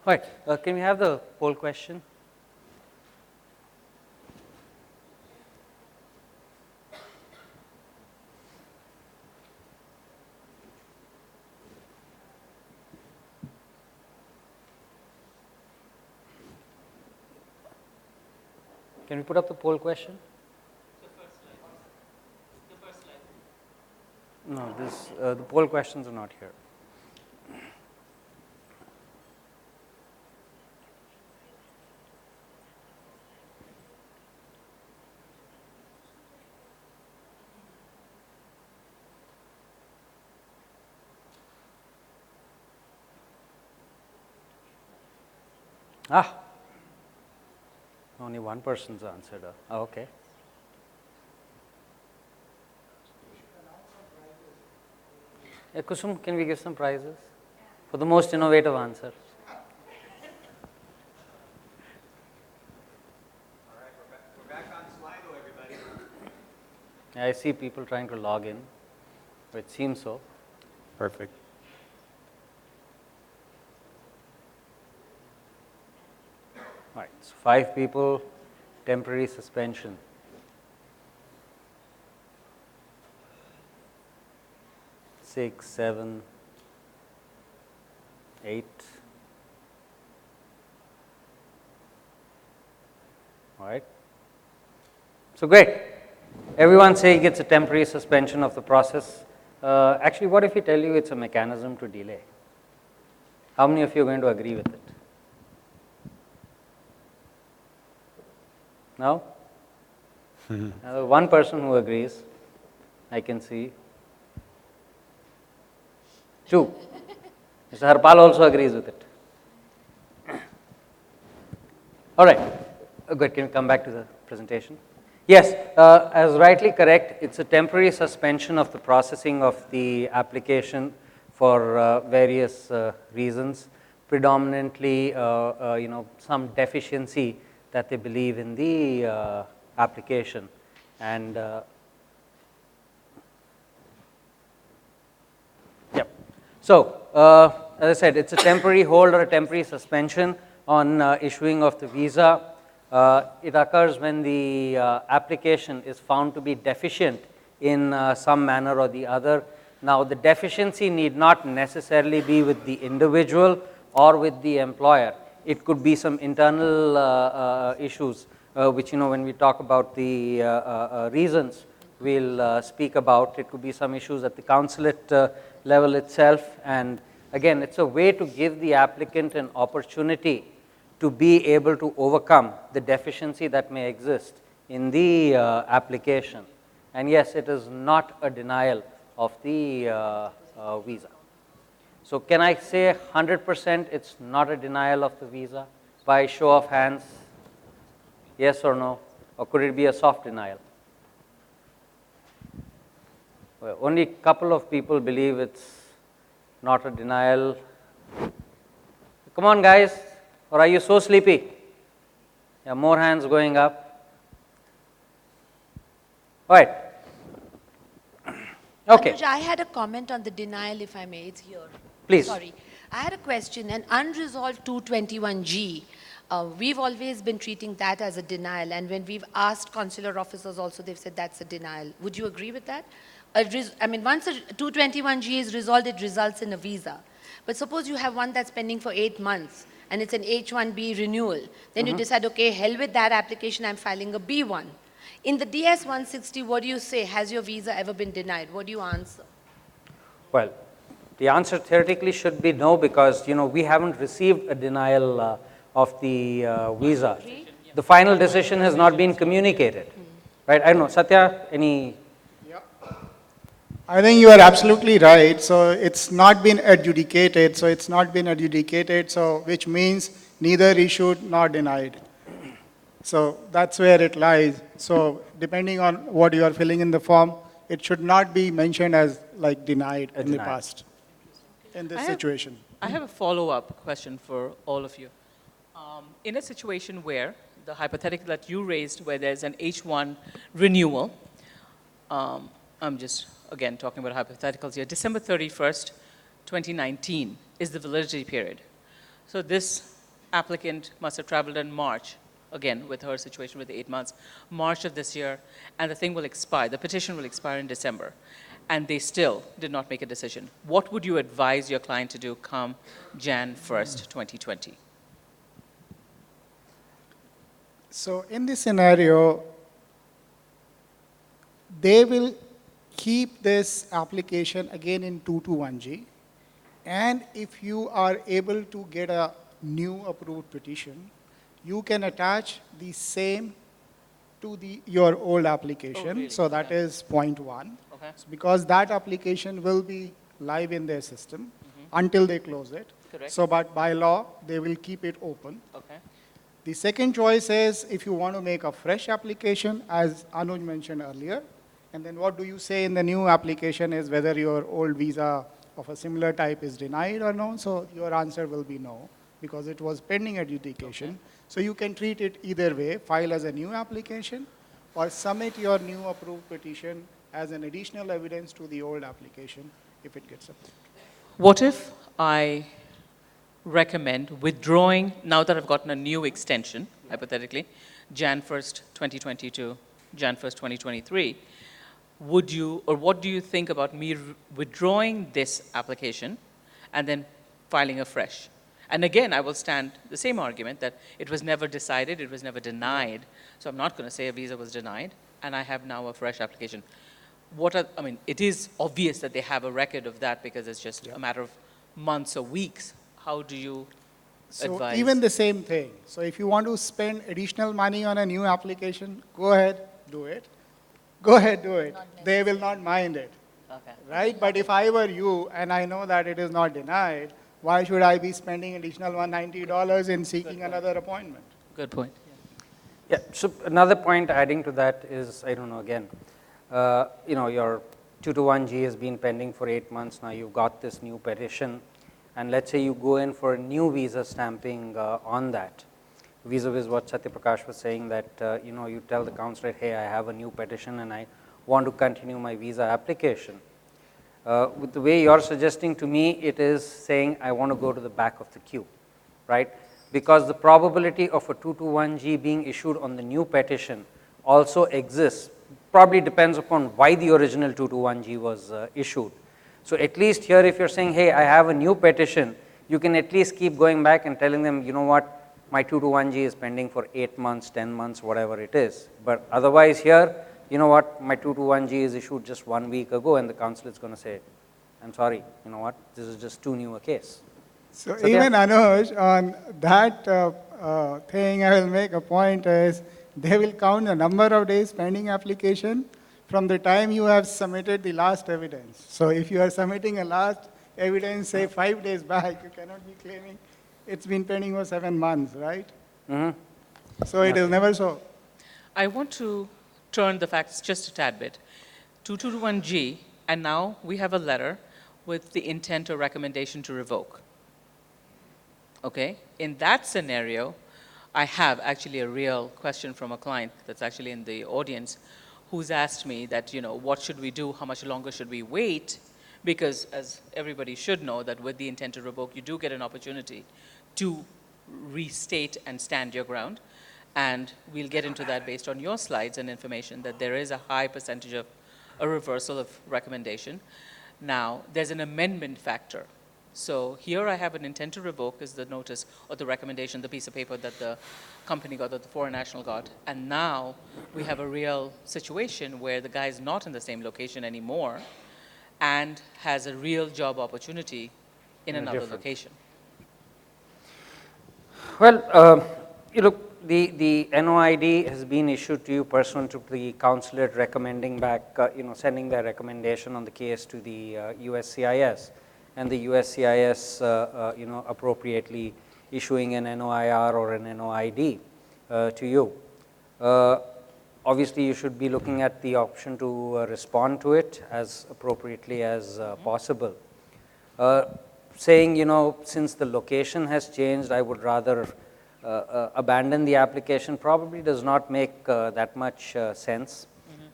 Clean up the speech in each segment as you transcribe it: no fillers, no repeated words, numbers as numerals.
Right. Can we have the poll question? Can we put up the poll question? The first slide. No, the poll questions are not here. Only one person's answered. Okay. Kusum, can we give some prizes for the most innovative answer? All right, we're back on Slido, everybody. I see people trying to log in, or it seems so. Perfect. All right, so 5 people, temporary suspension. 6, 7, 8. All right. So great. Everyone saying it's a temporary suspension of the process. Actually, what if we tell you it's a mechanism to delay? How many of you are going to agree with it? No? One person who agrees, I can see. 2. Mr. Harpal also agrees with it. All right. Good. Can we come back to the presentation? Yes, as rightly correct, it's a temporary suspension of the processing of the application for various reasons, predominantly, some deficiency that they believe in the application. And yep. So, as I said, it's a temporary hold or a temporary suspension on issuing of the visa. It occurs when the application is found to be deficient in some manner or the other. Now, the deficiency need not necessarily be with the individual or with the employer. It could be some internal issues, which, when we talk about the reasons, we'll speak about. It could be some issues at the consulate level itself. And again, it's a way to give the applicant an opportunity to be able to overcome the deficiency that may exist in the application. And yes, it is not a denial of the visa. So can I say 100% it's not a denial of the visa? By show of hands, yes or no? Or could it be a soft denial? Well, only a couple of people believe it's not a denial. Come on, guys. Or are you so sleepy? Yeah, more hands going up. All right. Okay. Anuj, I had a comment on the denial, if I may. It's here. Please. Sorry. I had a question. An unresolved 221G, we've always been treating that as a denial. And when we've asked consular officers also, they've said that's a denial. Would you agree with that? I mean, once a 221G is resolved, it results in a visa. But suppose you have one that's pending for 8 months, and it's an H-1B renewal. Then you decide, okay, hell with that application, I'm filing a B-1. In the DS-160, what do you say? Has your visa ever been denied? What do you answer? Well, the answer theoretically should be no, because we haven't received a denial of the visa. The final decision has not been communicated, right? I don't know, Satya, any? I think you are absolutely right. So it's not been adjudicated. So which means neither issued nor denied. So that's where it lies. So depending on what you are filling in the form, it should not be mentioned as like denied in the past in this situation. I have a follow-up question for all of you. In a situation where, the hypothetical that you raised, where there's an H1 renewal, I'm just, again, talking about hypotheticals here, December 31st, 2019 is the validity period. So this applicant must have traveled in March, again, with her situation with the 8 months, March of this year, and the thing will expire, the petition will expire in December, and they still did not make a decision. What would you advise your client to do come Jan 1st, 2020? So in this scenario, they will keep this application again in 221G. And if you are able to get a new approved petition, you can attach the same to your old application. Oh, really? So that Okay. is point one. Okay. Because that application will be live in their system until they close it. Correct. So, but by law, they will keep it open. Okay. The second choice is if you want to make a fresh application, as Anuj mentioned earlier, and then what do you say in the new application is whether your old visa of a similar type is denied or no. So your answer will be no, because it was pending adjudication. Okay. So you can treat it either way, file as a new application or submit your new approved petition as an additional evidence to the old application if it gets approved. What if I recommend withdrawing, now that I've gotten a new extension, hypothetically, Jan 1st, 2022, Jan 1st, 2023, would you, or what do you think about me withdrawing this application and then filing afresh? And again, I will stand the same argument that it was never decided, it was never denied, so I'm not going to say a visa was denied, and I have now a fresh application. I mean, it is obvious that they have a record of that because it's just a matter of months or weeks. How do you So advise? even the same thing. So if you want to spend additional money on a new application, go ahead, do it. Go ahead, do it. They will not mind it, Okay. right? But if I were you and I know that it is not denied, why should I be spending additional $190 in seeking another appointment? Good point. Yeah, so another point adding to that is, I don't know, again, your 221G has been pending for 8 months now, you've got this new petition, and let's say you go in for a new visa stamping on that, vis-a-vis what Satya Prakash was saying that, you tell the consulate, hey, I have a new petition and I want to continue my visa application. With the way you're suggesting to me, it is saying I want to go to the back of the queue, right? Because the probability of a 221G being issued on the new petition also exists. Probably depends upon why the original 221G was issued. So at least here, if you're saying, hey, I have a new petition, you can at least keep going back and telling them, you know what, my 221G is pending for 8 months, 10 months, whatever it is. But otherwise here, you know what, my 221G is issued just 1 week ago, and the consulate's going to say, I'm sorry, you know what, this is just too new a case. So Satya? even Anuj, on that thing, I will make a point is they will count the number of days pending application from the time you have submitted the last evidence. So if you are submitting a last evidence, say 5 days back, you cannot be claiming it's been pending for 7 months, right? Mm-hmm. So it is never so. I want to turn the facts just a tad bit. 221G, and now we have a letter with the intent or recommendation to revoke. Okay? In that scenario, I have actually a real question from a client that's actually in the audience who's asked me that, what should we do? How much longer should we wait? Because as everybody should know that with the intent to revoke, you do get an opportunity to restate and stand your ground. And we'll get into that based on your slides and information that there is a high percentage of a reversal of recommendation. Now, there's an amendment factor. So here I have an intent to revoke is the notice or the recommendation, the piece of paper that the company got, that the foreign national got. And now we have a real situation where the guy is not in the same location anymore and has a real job opportunity in another location. Well, the NOID has been issued to you pursuant to the consulate recommending back, sending their recommendation on the case to the USCIS, and the USCIS, appropriately issuing an NOIR or an NOID to you. Obviously, you should be looking at the option to respond to it as appropriately as possible. Saying, since the location has changed, I would rather abandon the application probably does not make that much sense.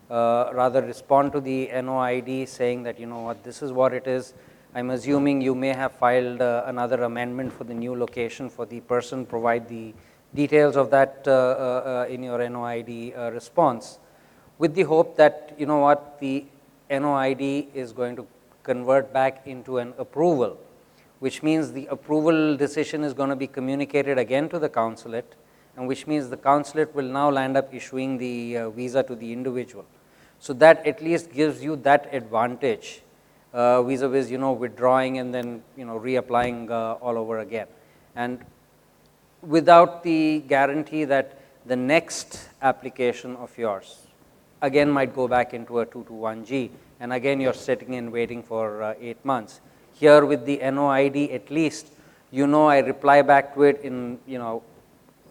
Rather respond to the NOID saying that, this is what it is. I'm assuming you may have filed another amendment for the new location for the person, provide the details of that in your NOID response, with the hope that, you know what, the NOID is going to convert back into an approval, which means the approval decision is going to be communicated again to the consulate, and which means the consulate will now land up issuing the visa to the individual. So that at least gives you that advantage vis-a-vis, you know, withdrawing and then, you know, reapplying all over again. And without the guarantee that the next application of yours again might go back into a 221G, and again you're sitting and waiting for 8 months. Here with the NOID, at least, you know, I reply back to it in, you know,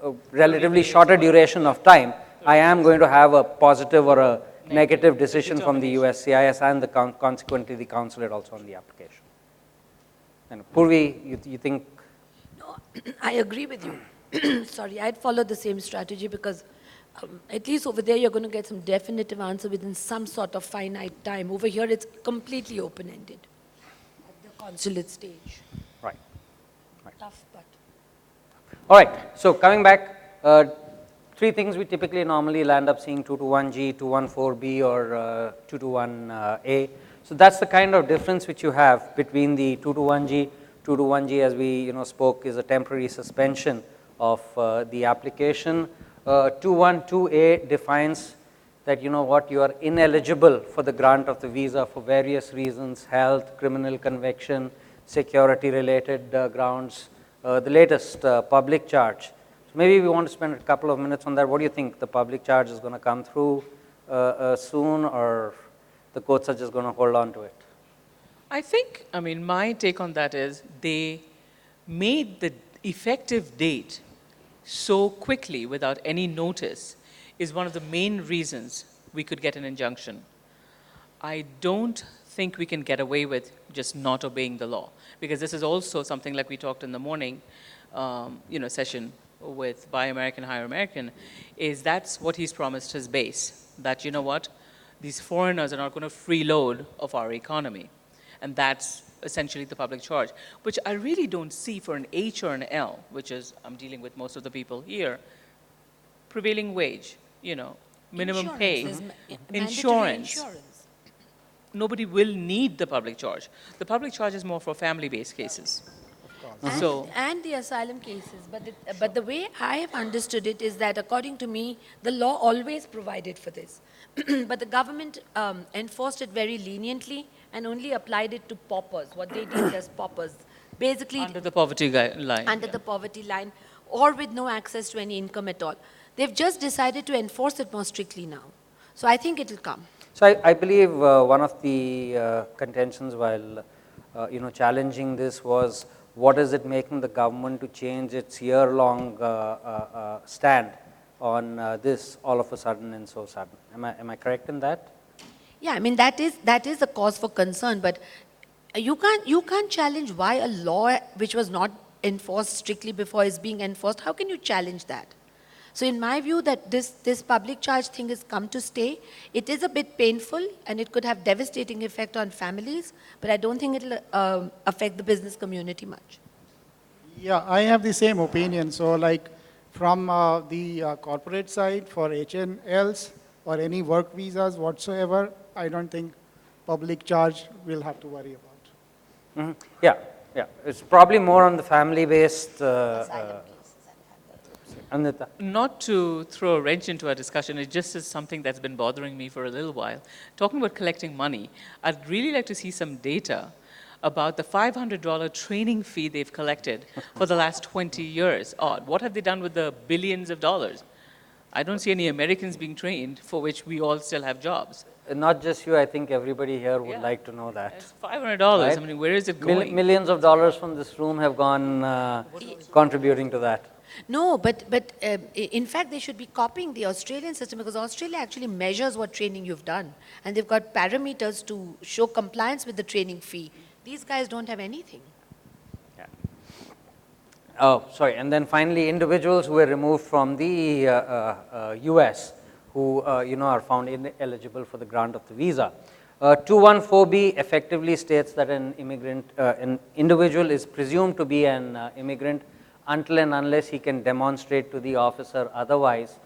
a relatively shorter duration of time. I am going to have a positive or a negative decision from the USCIS and the consequently the consulate also on the application. And Poorvi, you think? No, I agree with you. Sorry, I'd follow the same strategy because at least over there you're going to get some definitive answer within some sort of finite time. Over here it's completely open-ended at the consulate stage. Right. Tough, but. All right, so coming back, three things we typically normally land up seeing: 221G, 214B, or 221A. So that's the kind of difference which you have between the 221G. 221G, as we spoke, is a temporary suspension of the application. 212A defines that you are ineligible for the grant of the visa for various reasons: health, criminal conviction, security related grounds, the latest public charge. So maybe we want to spend a couple of minutes on that. What do you think? The public charge is going to come through soon, or the courts are just going to hold on to it? I think, my take on that is they made the effective date so quickly without any notice is one of the main reasons we could get an injunction. I don't think we can get away with just not obeying the law, because this is also something like we talked in the morning session with Buy American, Hire American, is that's what he's promised his base, that these foreigners are not going to freeload of our economy. And that's essentially the public charge, which I really don't see for an H or an L, which is, I'm dealing with most of the people here, prevailing wage, minimum pay, insurance. Nobody will need the public charge. The public charge is more for family-based cases. And the asylum cases. But the way I have understood it is that, according to me, the law always provided for this. But the government enforced it very leniently and only applied it to paupers, what they deemed as paupers. Basically, under the poverty line. Under the poverty line, or with no access to any income at all. They've just decided to enforce it more strictly now. So I think it will come. So I believe one of the contentions while challenging this was, what is it making the government to change its year-long stand on this all of a sudden and so sudden? Am I correct in that? Yeah, that is a cause for concern, but you can't challenge why a law which was not enforced strictly before is being enforced. How can you challenge that? So in my view, that this public charge thing has come to stay. It is a bit painful and it could have devastating effect on families, but I don't think it'll affect the business community much. Yeah, I have the same opinion. So like from the corporate side for H&Ls or any work visas whatsoever, I don't think public charge will have to worry about. Mm-hmm. Yeah. It's probably more on the family-based. Anindita. Not to throw a wrench into our discussion, it just is something that's been bothering me for a little while. Talking about collecting money, I'd really like to see some data about the $500 training fee they've collected for the last 20 years. Odd. What have they done with the billions of dollars? I don't see any Americans being trained for which we all still have jobs. Not just you, I think everybody here would like to know that. It's $500. Right? Where is it going? Millions of dollars from this room have gone contributing to that. No, but in fact, they should be copying the Australian system, because Australia actually measures what training you've done. And they've got parameters to show compliance with the training fee. These guys don't have anything. Yeah. Oh, sorry. And then finally, individuals who were removed from the US who are found ineligible for the grant of the visa. 214B effectively states that an individual is presumed to be an immigrant until and unless he can demonstrate to the officer otherwise,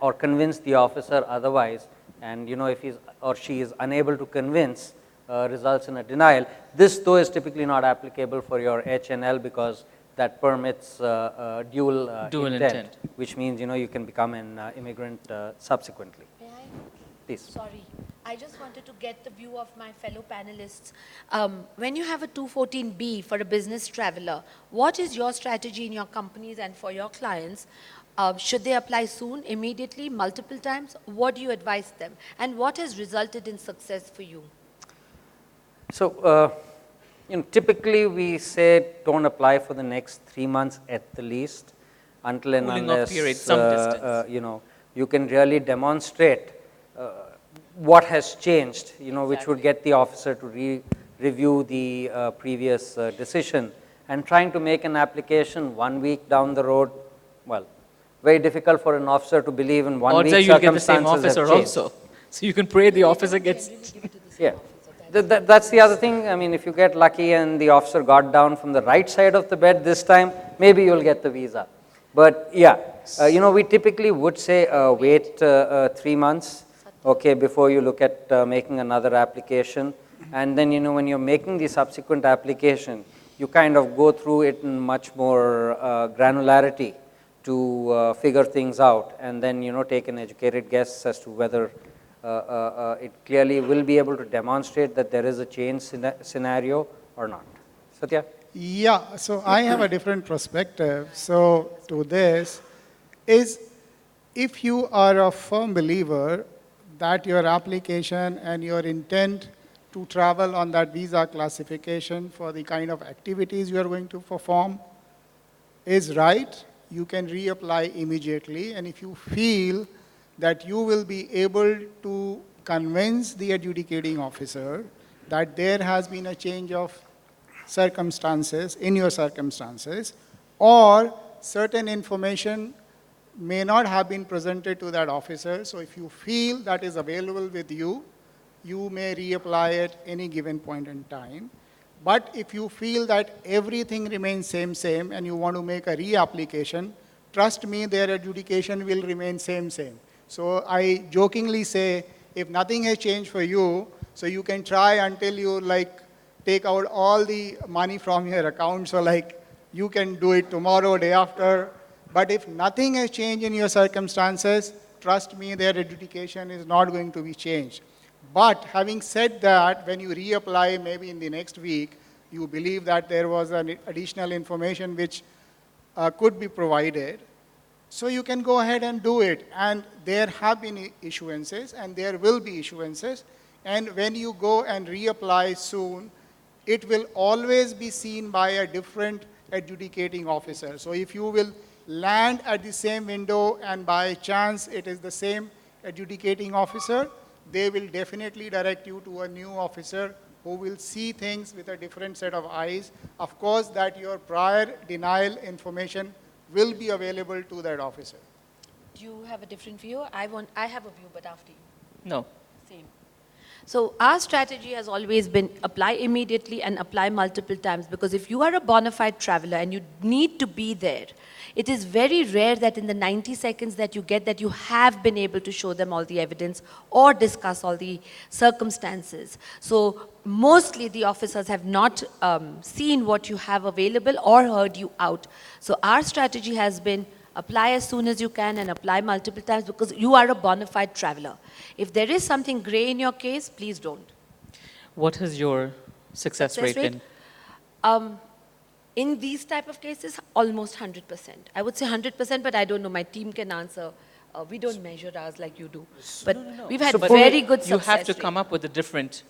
or convince the officer otherwise, and if he's or she is unable to convince, results in a denial. This though is typically not applicable for your H&L because that permits dual intent, which means you can become an immigrant subsequently. May I? Please. Sorry, I just wanted to get the view of my fellow panelists. When you have a 214B for a business traveler, what is your strategy in your companies and for your clients? Should they apply soon, immediately, multiple times? What do you advise them? And what has resulted in success for you? So, typically we say don't apply for the next 3 months at the least, until and Cooling off unless period, some distance. You can really demonstrate what has changed, which would get the officer to review the previous decision. And trying to make an application 1 week down the road, well, very difficult for an officer to believe in 1 Odds week are you'll get the same circumstances have officer changed. also. So you can pray the officer gets. Yeah. That's the other thing. I mean, if you get lucky and the officer got down from the right side of the bed this time, maybe you'll get the visa. But yeah, we typically would say wait 3 months, okay, before you look at making another application. And then, when you're making the subsequent application, you kind of go through it in much more granularity to figure things out, and then, take an educated guess as to whether it clearly will be able to demonstrate that there is a change scenario or not. Satya? Yeah, so I have a different perspective. So to this is, if you are a firm believer that your application and your intent to travel on that visa classification for the kind of activities you are going to perform is right, you can reapply immediately. And if you feel that you will be able to convince the adjudicating officer that there has been a change of circumstances, in your circumstances, or certain information may not have been presented to that officer. So if you feel that is available with you, you may reapply at any given point in time. But if you feel that everything remains same, and you want to make a reapplication, trust me, their adjudication will remain same. So I jokingly say, if nothing has changed for you, so you can try until you take out all the money from your account. So you can do it tomorrow, day after. But if nothing has changed in your circumstances, trust me, their adjudication is not going to be changed. But having said that, when you reapply maybe in the next week, you believe that there was an additional information which could be provided, so you can go ahead and do it. And there have been issuances, and there will be issuances. And when you go and reapply soon, it will always be seen by a different adjudicating officer. So if you will land at the same window and by chance it is the same adjudicating officer, they will definitely direct you to a new officer who will see things with a different set of eyes. Of course, that your prior denial information will be available to that officer. Do you have a different view? I have a view, but after you. No. Same. So our strategy has always been apply immediately and apply multiple times, because if you are a bona fide traveler and you need to be there, it is very rare that in the 90 seconds that you get that you have been able to show them all the evidence or discuss all the circumstances. So mostly the officers have not seen what you have available or heard you out. So our strategy has been apply as soon as you can and apply multiple times, because you are a bona fide traveler. If there is something gray in your case, please don't. What has your success rate been? In these type of cases, almost 100%. I would say 100%, but I don't know. My team can answer. We don't measure ours like you do. But we've had very good success You have to rate. come up with a different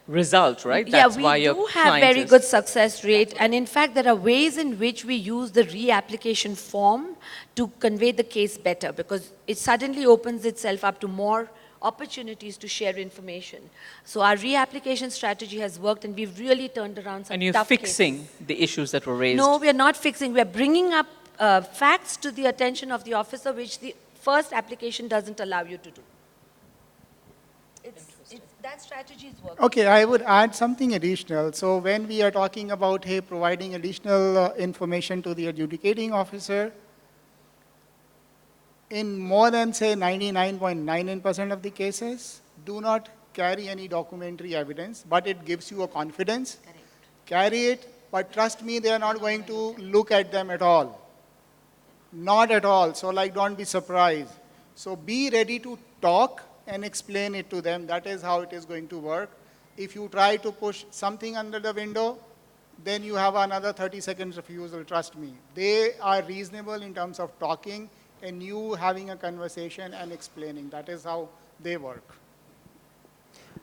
result, right? Yeah, That's why we your do have client very is- good success rate. And in fact, there are ways in which we use the reapplication form to convey the case better, because it suddenly opens itself up to more opportunities to share information. So our reapplication strategy has worked, and we've really turned around some And you're tough fixing cases. the issues that were raised. No, we are not fixing. We are bringing up facts to the attention of the officer, which the first application doesn't allow you to do. It's that strategy is working. Okay, I would add something additional. So when we are talking about, hey, providing additional information to the adjudicating officer, in more than, say, 99.99% of the cases, do not carry any documentary evidence, but it gives you a confidence. Correct. Carry it, but trust me, they are not going to look at them at all. Not at all. So like, don't be surprised. So be ready to talk and explain it to them. That is how it is going to work. If you try to push something under the window, then you have another 30 seconds refusal, trust me. They are reasonable in terms of talking and you having a conversation and explaining. That is how they work.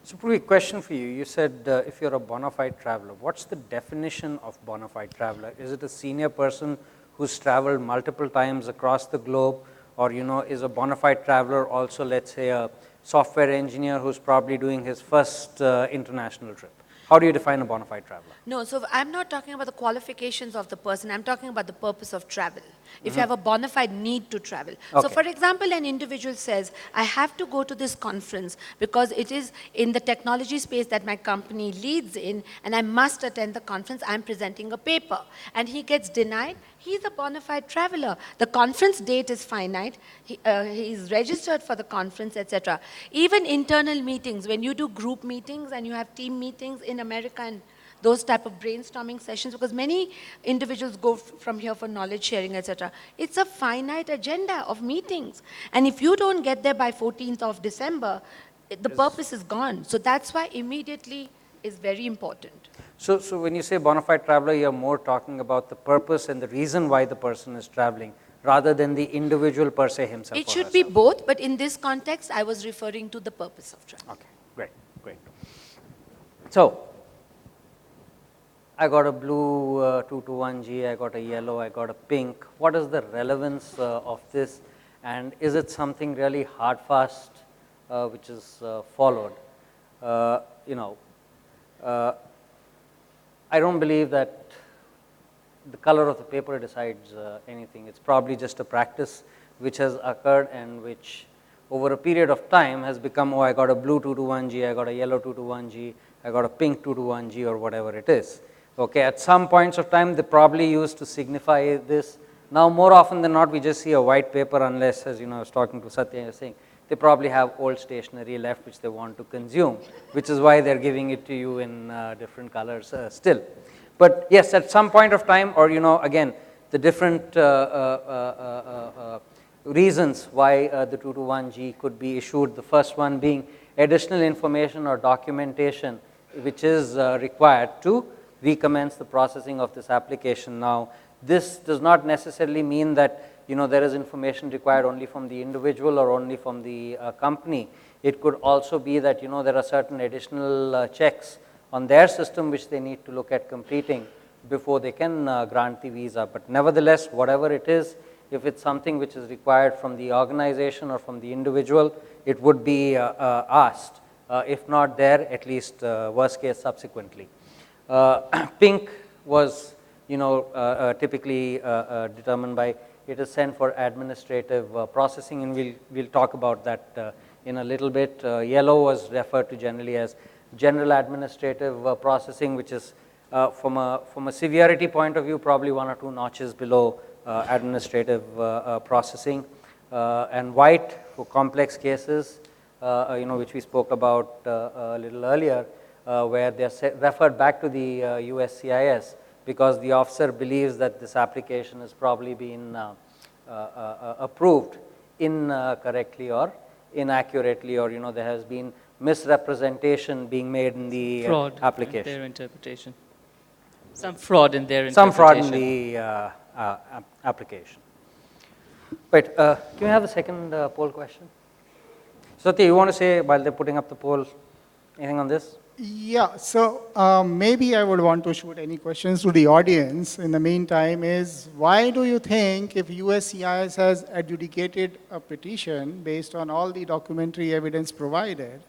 So, Poorvi, question for you. You said if you're a bona fide traveler, what's the definition of bona fide traveler? Is it a senior person who's traveled multiple times across the globe, or is a bona fide traveler also, let's say, a software engineer who's probably doing his first international trip? How do you define a bona fide traveler? No, so I'm not talking about the qualifications of the person. I'm talking about the purpose of travel. If you have a bona fide need to travel. So Okay. for example, an individual says, I have to go to this conference because it is in the technology space that my company leads in, and I must attend the conference. I'm presenting a paper. And he gets denied. He's a bona fide traveler. The conference date is finite. He's registered for the conference, etc. Even internal meetings, when you do group meetings and you have team meetings in America and those type of brainstorming sessions, because many individuals go from here for knowledge sharing, etc. It's a finite agenda of meetings. And if you don't get there by 14th of December, the purpose is gone. So that's why immediately is very important. So when you say bona fide traveler, you're more talking about the purpose and the reason why the person is traveling, rather than the individual per se himself. It should be both, but in this context, I was referring to the purpose of travel. Okay, great. So, I got a blue 221G, I got a yellow, I got a pink. What is the relevance of this, and is it something really hard fast which is followed? I don't believe that the color of the paper decides anything. It's probably just a practice which has occurred and which over a period of time has become, oh, I got a blue 221G, I got a yellow 221G, I got a pink 221G, or whatever it is. Okay, at some points of time, they probably used to signify this. Now, more often than not, we just see a white paper, unless, as I was talking to Satya, you're saying, they probably have old stationery left which they want to consume, which is why they're giving it to you in different colors still. But yes, at some point of time, or again, the different reasons why the 221G could be issued, the first one being additional information or documentation which is required to recommence the processing of this application. Now, this does not necessarily mean that there is information required only from the individual or only from the company. It could also be that there are certain additional checks on their system which they need to look at completing before they can grant the visa. But nevertheless, whatever it is, if it's something which is required from the organization or from the individual, it would be asked. If not there, at least worst case subsequently. Pink was typically determined by, it is sent for administrative processing, and we'll talk about that in a little bit. Yellow was referred to generally as general administrative processing, which is from a severity point of view probably 1 or 2 notches below administrative processing. And white for complex cases, which we spoke about a little earlier, where they're referred back to the USCIS because the officer believes that this application has probably been approved incorrectly or inaccurately, or there has been misrepresentation being made in the application. Their interpretation. Some fraud in their interpretation. Some fraud in the application. Wait, can we have a second poll question? Satya, you want to say while they're putting up the poll, anything on this? Yeah, so maybe I would want to shoot any questions to the audience. In the meantime, is why do you think if USCIS has adjudicated a petition based on all the documentary evidence provided,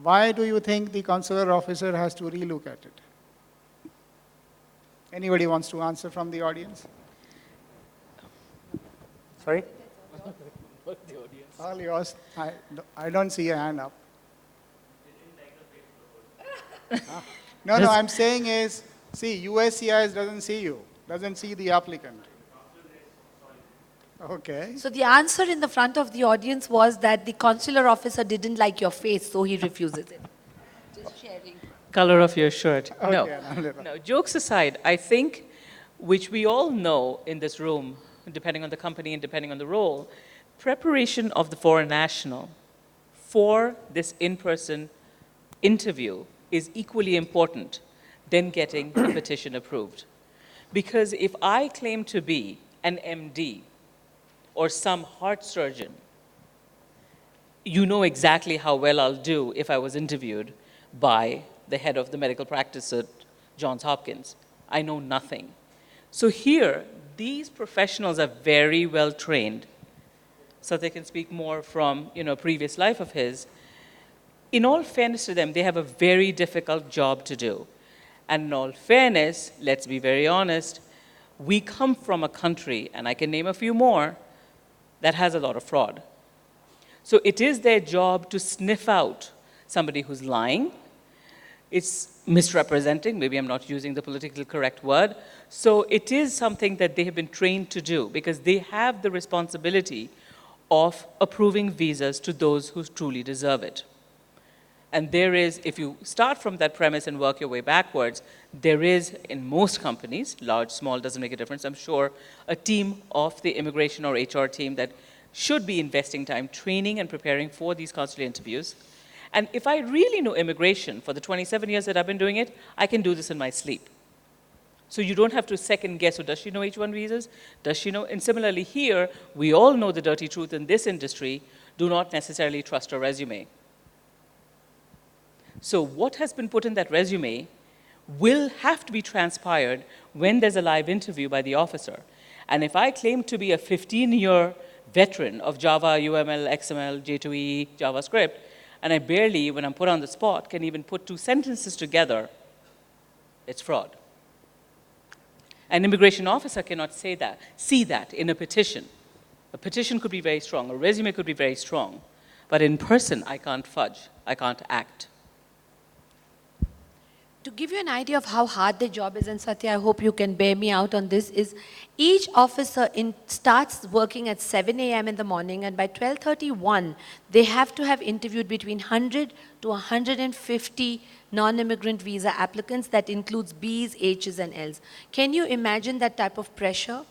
why do you think the consular officer has to relook at it? Anybody wants to answer from the audience? Sorry? All yours. I don't see a hand up. No, no, I'm saying is, see, USCIS doesn't see you, doesn't see the applicant. Okay. So the answer in the front of the audience was that the consular officer didn't like your face, so he refuses it. Just sharing. Color of your shirt. No, Okay, Anindita. no, jokes aside, I think, which we all know in this room, depending on the company and depending on the role, preparation of the foreign national for this in-person interview is equally important than getting the petition approved. Because if I claim to be an MD or some heart surgeon, you know exactly how well I'll do if I was interviewed by the head of the medical practice at Johns Hopkins. I know nothing. So here, these professionals are very well trained. Satya can speak more from previous life of his. In all fairness to them, they have a very difficult job to do. And in all fairness, let's be very honest, we come from a country, and I can name a few more, that has a lot of fraud. So it is their job to sniff out somebody who's lying. It's misrepresenting, maybe I'm not using the politically correct word. So it is something that they have been trained to do because they have the responsibility of approving visas to those who truly deserve it. And there is, if you start from that premise and work your way backwards, there is, in most companies, large, small, doesn't make a difference, I'm sure, a team of the immigration or HR team that should be investing time training and preparing for these consular interviews. And if I really know immigration for the 27 years that I've been doing it, I can do this in my sleep. So you don't have to second guess, so does she know H-1 visas? Does she know? And similarly here, we all know the dirty truth in this industry, do not necessarily trust a resume. So what has been put in that resume will have to be transpired when there's a live interview by the officer. And if I claim to be a 15-year veteran of Java, UML, XML, J2EE, JavaScript, and I barely, when I'm put on the spot, can even put two sentences together, it's fraud. An immigration officer cannot see that in a petition. A petition could be very strong, a resume could be very strong, but in person, I can't fudge, I can't act. To give you an idea of how hard the job is, and Satya, I hope you can bear me out on this, is each officer starts working at 7 a.m. in the morning, and by 12:31, they have to have interviewed between 100 to 150 non-immigrant visa applicants. That includes Bs, Hs, and Ls. Can you imagine that type of pressure?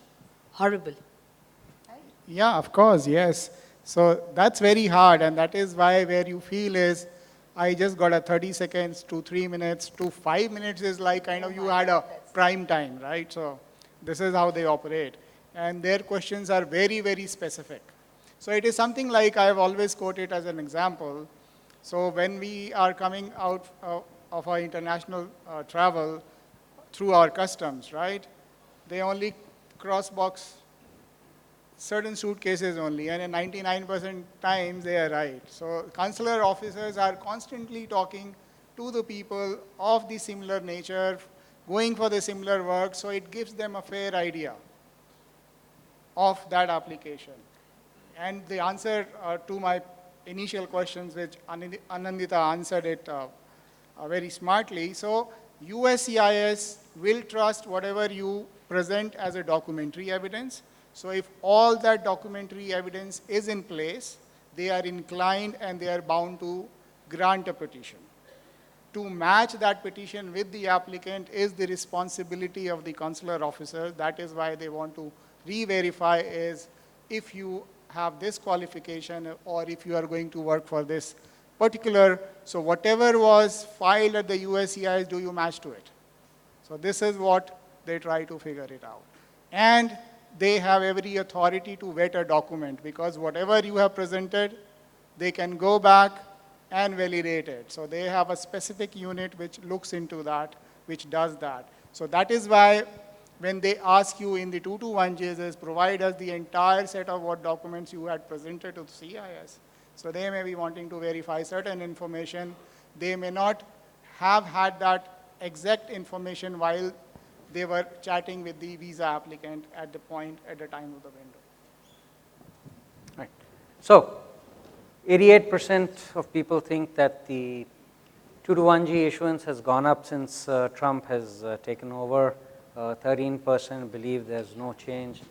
Horrible. Yeah, of course, yes. So that's very hard, and that is why where you feel is, I just got a 30 seconds to 3 minutes to 5 minutes is like kind of you had a prime time, right? So this is how they operate. And their questions are very, very specific. So it is something like I have always quoted as an example. So when we are coming out of our international travel through our customs, right? They only cross-box certain suitcases only, and in 99% times they are right. So consular officers are constantly talking to the people of the similar nature, going for the similar work, so it gives them a fair idea of that application. And the answer to my initial questions, which Anindita answered it very smartly. So USCIS will trust whatever you present as a documentary evidence. So if all that documentary evidence is in place, they are inclined and they are bound to grant a petition. To match that petition with the applicant is the responsibility of the consular officer. That is why they want to re-verify is if you have this qualification or if you are going to work for this particular, so whatever was filed at the USCIS, do you match to it? So this is what they try to figure it out. And they have every authority to vet a document because whatever you have presented, they can go back and validate it. So they have a specific unit which looks into that, which does that. So that is why when they ask you in the 221 JSs, provide us the entire set of what documents you had presented to the CIS. So they may be wanting to verify certain information. They may not have had that exact information while they were chatting with the visa applicant at the time of the window. Right. So 88% of people think that the 221G issuance has gone up since Trump has taken over. 13% believe there's no change.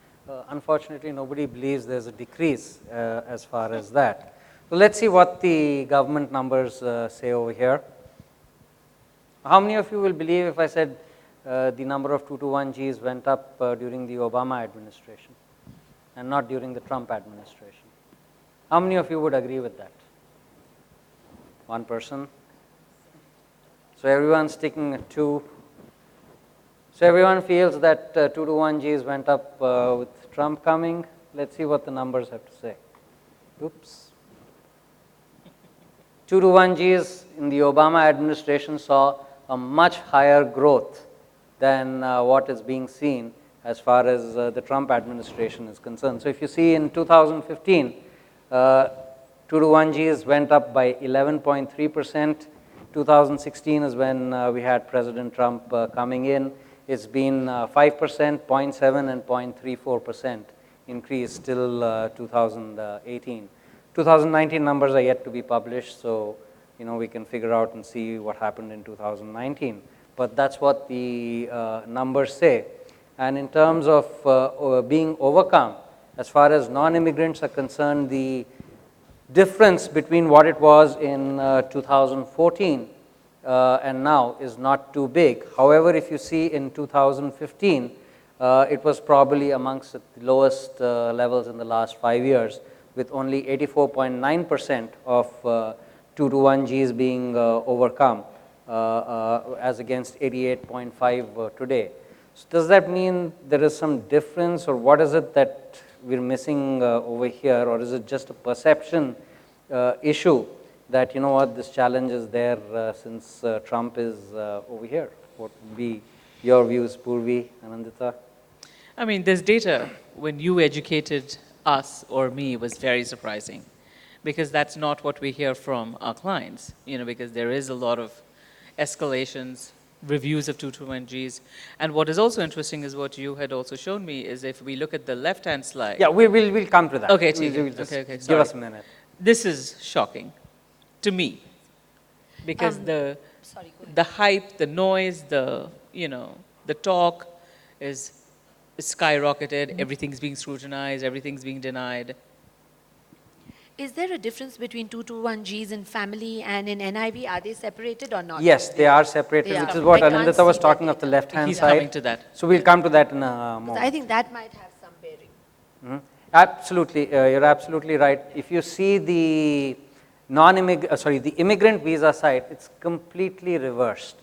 Unfortunately, nobody believes there's a decrease as far as that. So let's see what the government numbers say over here. How many of you will believe if I said the number of 221Gs went up during the Obama administration and not during the Trump administration? How many of you would agree with that? One person. So everyone's sticking at 2. So everyone feels that 221Gs went up with Trump coming. Let's see what the numbers have to say. Oops. 221Gs in the Obama administration saw a much higher growth than what is being seen as far as the Trump administration is concerned. So if you see in 2015, 221Gs went up by 11.3%. 2016 is when we had President Trump coming in. It's been 5%, 0.7 and 0.34% increase till 2018. 2019 numbers are yet to be published, so we can figure out and see what happened in 2019. But that's what the numbers say. And in terms of being overcome, as far as non-immigrants are concerned, the difference between what it was in 2014 and now is not too big. However, if you see in 2015, it was probably amongst the lowest levels in the last 5 years, with only 84.9% of 221Gs being overcome as against 88.5 today. So does that mean there is some difference, or what is it that we're missing over here, or is it just a perception issue that, this challenge is there since Trump is over here? What would be your views, Poorvi, Anindita? I mean, this data, when you educated us or me, was very surprising, because that's not what we hear from our clients, because there is a lot of escalations, reviews of 221Gs. And what is also interesting is what you had also shown me is if we look at the left-hand slide. Yeah, we'll come to that. Okay, We'll just okay, give sorry. us a minute. This is shocking to me, because the Sorry, go ahead. the hype, the noise, the talk is skyrocketed. Everything's being scrutinized. Everything's being denied. Is there a difference between 221Gs in family and in NIV? Are they separated or not? Yes, they are separated, They which are. is what I can't Anindita was see talking that of the data. left-hand He's side. coming to that. So we'll come to that in a moment. I think that might have some bearing. Absolutely, you're absolutely right. If you see the the immigrant visa side, it's completely reversed.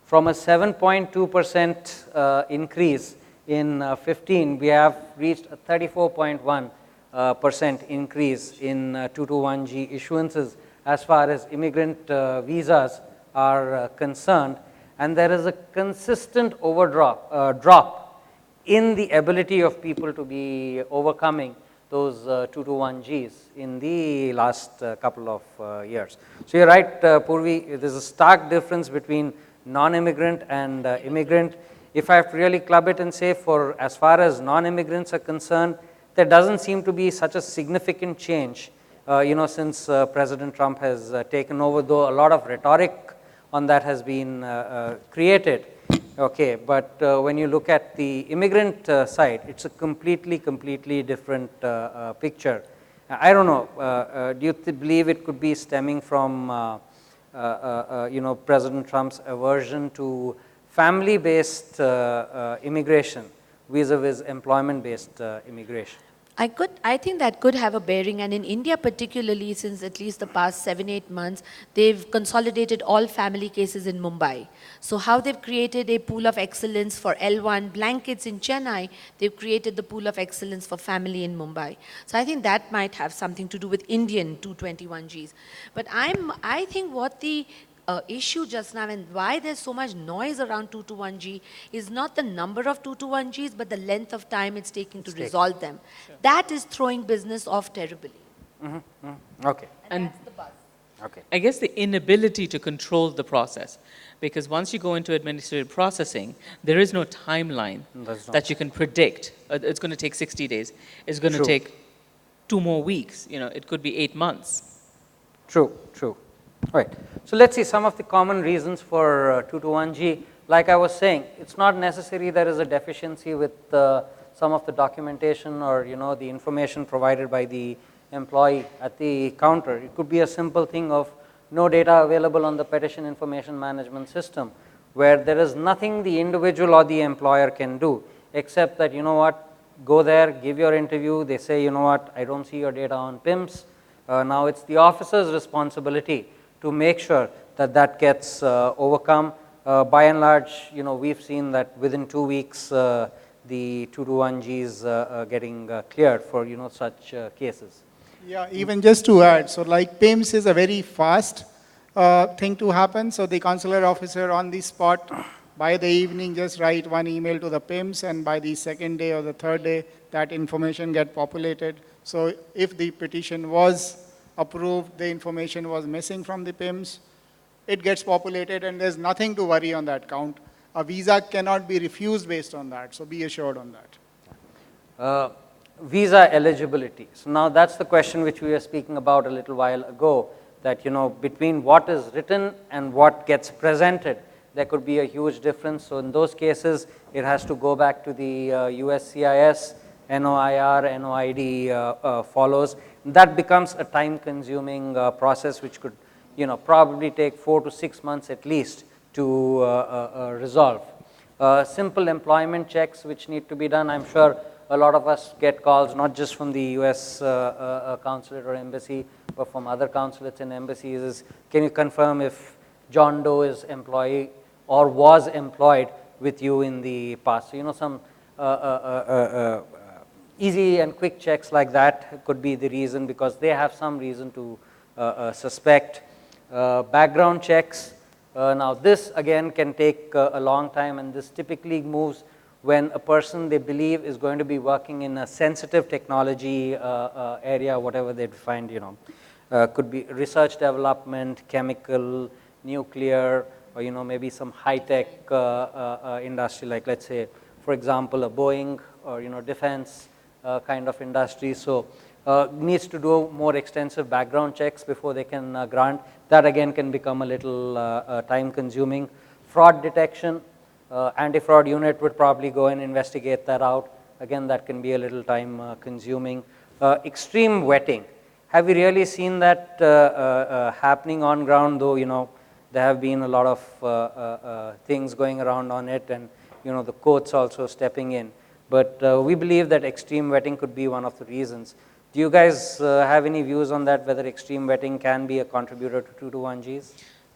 From a 7.2% increase in 15, we have reached a 34.1% increase in 221G issuances as far as immigrant visas are concerned, and there is a consistent drop in the ability of people to be overcoming those 221Gs in the last couple of years. So you're right, Poorvi, there's a stark difference between non-immigrant and immigrant. If I have to really club it and say, for as far as non-immigrants are concerned, there doesn't seem to be such a significant change, since President Trump has taken over, though a lot of rhetoric on that has been created. Okay, but when you look at the immigrant side, it's a completely different picture. I don't know, do you believe it could be stemming from, President Trump's aversion to family-based immigration vis-a-vis employment-based immigration? I think that could have a bearing, and in India particularly, since at least the past 7-8 months, they've consolidated all family cases in Mumbai. So how they've created a pool of excellence for L1 blankets in Chennai, they've created the pool of excellence for family in Mumbai. So I think that might have something to do with Indian 221Gs. But I think what the issue just now and why there's so much noise around 221G is not the number of 221Gs, but the length of time it's taking to resolve them. Sure. That is throwing business off terribly. Okay. And that's the buzz. Okay. I guess the inability to control the process, because once you go into administrative processing, there is no timeline that you can predict. It's going to take 60 days. It's going to take 2 more weeks. It could be 8 months. True. Right. So let's see some of the common reasons for 221G. Like I was saying, it's not necessary there is a deficiency with some of the documentation or the information provided by the employee at the counter. It could be a simple thing of no data available on the petition information management system, where there is nothing the individual or the employer can do except that, go there, give your interview. They say, I don't see your data on PIMS. Now it's the officer's responsibility to make sure that that gets overcome. By and large, we've seen that within 2 weeks, the 221G is getting cleared for such cases. Yeah, even just to add, so like PIMS is a very fast thing to happen. So the consular officer on the spot, by the evening, just write one email to the PIMS, and by the second day or the third day, that information get populated. So if the petition was approved, the information was missing from the PIMS, it gets populated, and there's nothing to worry on that count. A visa cannot be refused based on that, so be assured on that. Visa eligibility. So now that's the question which we were speaking about a little while ago, that between what is written and what gets presented, there could be a huge difference. So in those cases, it has to go back to the USCIS, NOIR, NOID follows. That becomes a time-consuming process, which could probably take 4 to 6 months at least to resolve. Simple employment checks which need to be done. I'm sure a lot of us get calls not just from the US consulate or embassy, but from other consulates and embassies is, can you confirm if John Doe is employee or was employed with you in the past? So some easy and quick checks like that could be the reason, because they have some reason to suspect. Background checks. Now this again can take a long time, and this typically moves when a person they believe is going to be working in a sensitive technology area, whatever they find, could be research development, chemical, nuclear, or maybe some high-tech industry, like let's say, for example, a Boeing or defense kind of industry. So needs to do more extensive background checks before they can grant. That again can become a little time-consuming. Fraud detection. Anti-fraud unit would probably go and investigate that out. Again, that can be a little time consuming. Extreme wetting. Have we really seen that happening on ground, though, there have been a lot of things going around on it, and, the courts also stepping in. But we believe that extreme wetting could be one of the reasons. Do you guys have any views on that, whether extreme wetting can be a contributor to 221Gs?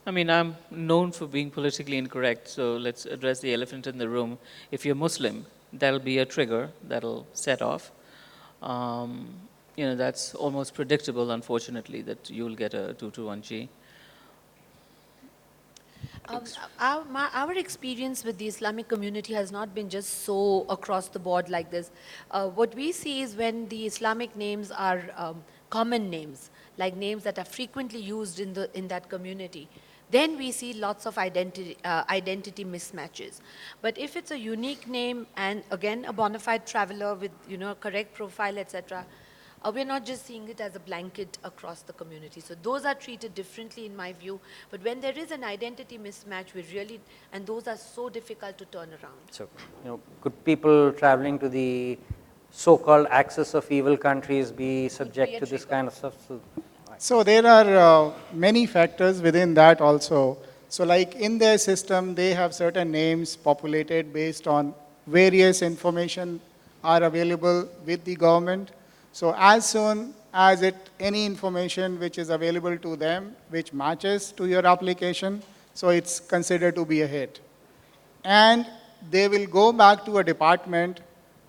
I mean, I'm known for being politically incorrect, so let's address the elephant in the room. If you're Muslim, that'll be a trigger that'll set off. That's almost predictable, unfortunately, that you'll get a 221G. Our experience with the Islamic community has not been just so across the board like this. What we see is when the Islamic names are common names, like names that are frequently used in that community, then we see lots of identity mismatches. But if it's a unique name and again a bona fide traveler with correct profile, etc., we're not just seeing it as a blanket across the community. So those are treated differently in my view. But when there is an identity mismatch, and those are so difficult to turn around. So, could people traveling to the so-called axis of evil countries be subject to this kind of stuff? So there are many factors within that also. So like in their system, they have certain names populated based on various information are available with the government. So as soon as any information which is available to them, which matches to your application, so it's considered to be a hit. And they will go back to a department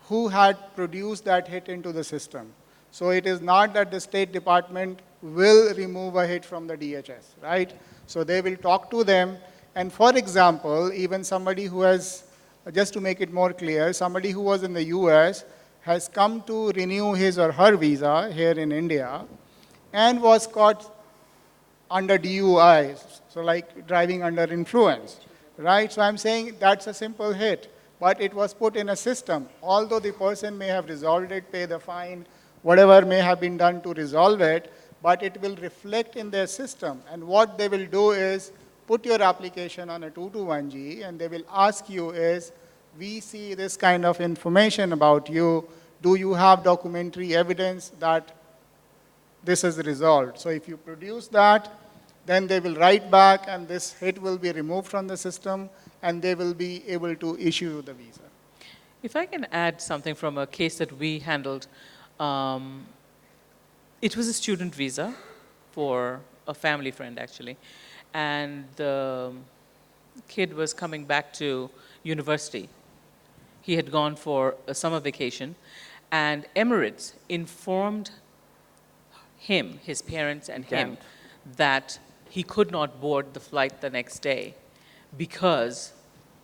who had produced that hit into the system. So it is not that the State Department will remove a hit from the DHS, right? So they will talk to them. And for example, even somebody who has, just to make it more clear, somebody who was in the US has come to renew his or her visa here in India and was caught under DUI, so like driving under influence, right? So I'm saying that's a simple hit, but it was put in a system. Although the person may have resolved it, pay the fine, whatever may have been done to resolve it, but it will reflect in their system. And what they will do is put your application on a 221G, and they will ask you is, we see this kind of information about you. Do you have documentary evidence that this is resolved? So if you produce that, then they will write back, and this hit will be removed from the system, and they will be able to issue you the visa. If I can add something from a case that we handled, it was a student visa for a family friend, actually. And the kid was coming back to university. He had gone for a summer vacation, and Emirates informed him, his parents and him, that he could not board the flight the next day because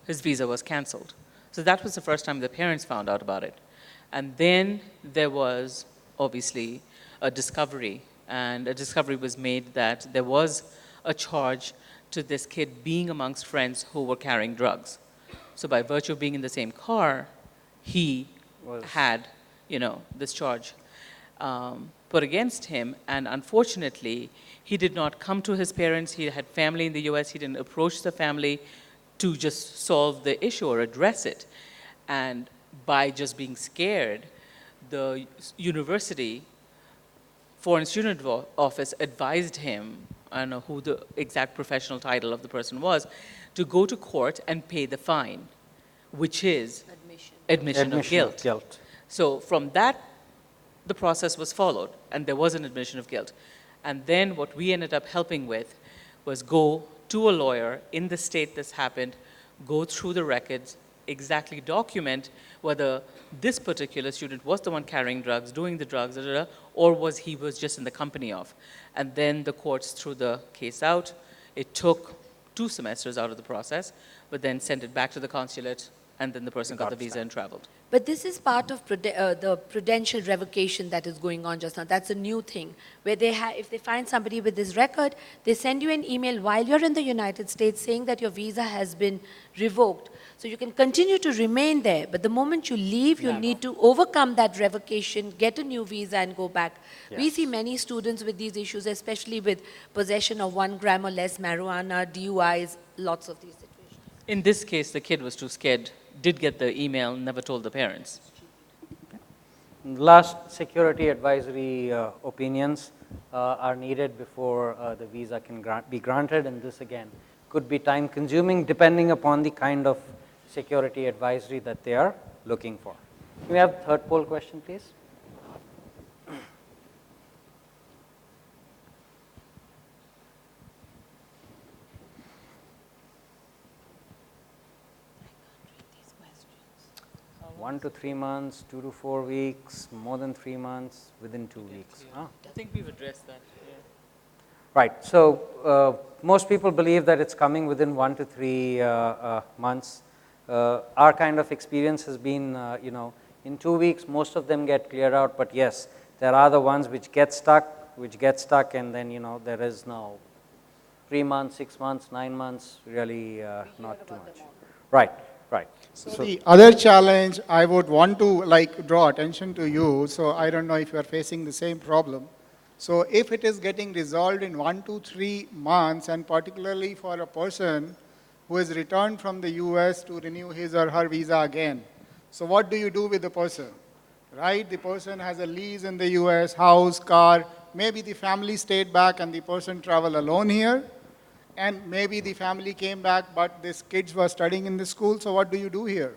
his visa was canceled. So that was the first time the parents found out about it. And then there was obviously a discovery, and a discovery was made that there was a charge to this kid being amongst friends who were carrying drugs. So by virtue of being in the same car, he had, this charge put against him, and unfortunately, he did not come to his parents. He had family in the US. He didn't approach the family to just solve the issue or address it. And by just being scared, the university foreign student office advised him, I don't know who the exact professional title of the person was, to go to court and pay the fine, which is admission of guilt. So from that, the process was followed, and there was an admission of guilt. And then what we ended up helping with was go to a lawyer in the state this happened, go through the records, exactly document whether this particular student was the one carrying drugs, doing the drugs, or was just in the company of. And then the courts threw the case out. It took 2 semesters out of the process, but then sent it back to the consulate, and then the person got the visa and traveled. But this is part of the prudential revocation that is going on just now. That's a new thing, where if they find somebody with this record, they send you an email while you're in the United States saying that your visa has been revoked. So you can continue to remain there, but the moment you leave, you need to overcome that revocation, get a new visa, and go back. Yes. We see many students with these issues, especially with possession of 1 gram or less marijuana, DUIs, lots of these situations. In this case, the kid was too scared, did get the email, never told the parents. Last security advisory opinions are needed before the visa can be granted, and this again could be time consuming depending upon the kind of security advisory that they are looking for. Can we have the third poll question, please? One to 3 months, 2 to 4 weeks, more than 3 months, within 2 weeks. Yeah. I think we've addressed that. Yeah. Right. So most people believe that it's coming within 1 to 3 months. Our kind of experience has been, in 2 weeks, most of them get cleared out. But yes, there are the ones which get stuck, and then, there is now 3 months, 6 months, 9 months, really not too much. Right. Right. So the other challenge I would want to draw attention to you, so I don't know if you are facing the same problem. So if it is getting resolved in 1 to 3 months, and particularly for a person who has returned from the US to renew his or her visa again, so what do you do with the person? Right? The person has a lease in the US, house, car, maybe the family stayed back and the person traveled alone here. And maybe the family came back, but these kids were studying in the school, so what do you do here?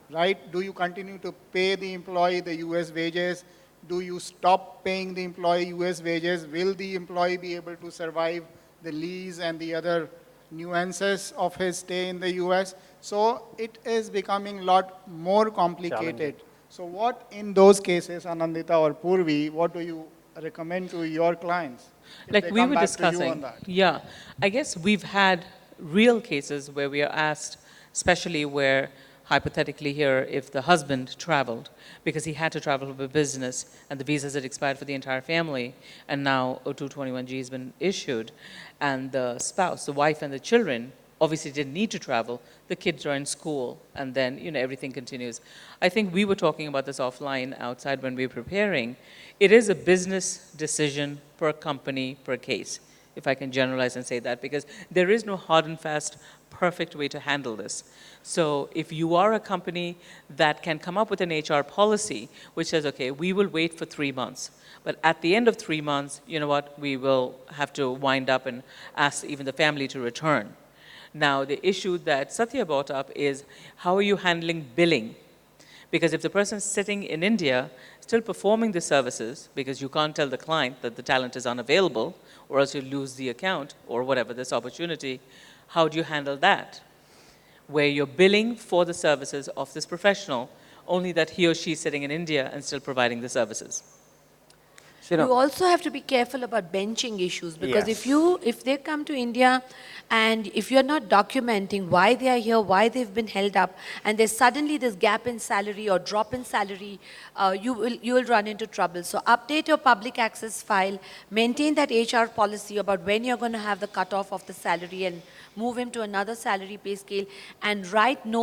Right? Do you continue to pay the employee the US wages? Do you stop paying the employee US wages? Will the employee be able to survive the lease and the other nuances of his stay in the US? So it is becoming a lot more complicated. So what in those cases, Anindita or Poorvi, what do you recommend to your clients? Like we were discussing, yeah, I guess we've had real cases where we are asked, especially where hypothetically here, if the husband traveled because he had to travel for business and the visas had expired for the entire family, and now a 221G has been issued, and the spouse, the wife and the children obviously didn't need to travel. The kids are in school, and then, you know, everything continues. I think we were talking about this offline outside when we were preparing. It is a business decision per company, per case, if I can generalize and say that, because there is no hard and fast, perfect way to handle this. So if you are a company that can come up with an HR policy which says, okay, we will wait for 3 months, but at the end of 3 months, you know what, we will have to wind up and ask even the family to return. Now, the issue that Satya brought up is, how are you handling billing? Because if the person's sitting in India, still performing the services, because you can't tell the client that the talent is unavailable, or else you lose the account, or whatever, this opportunity, how do you handle that? Where you're billing for the services of this professional, only that he or she is sitting in India and still providing the services. So, You also have to be careful about benching issues, because Yes. if they come to India and if you're not documenting why they are here, why they've been held up, and there's suddenly this gap in salary or drop in salary, you will run into trouble. So update your public access file, maintain that HR policy about when you're going to have the cutoff of the salary and move him to another salary pay scale, and write no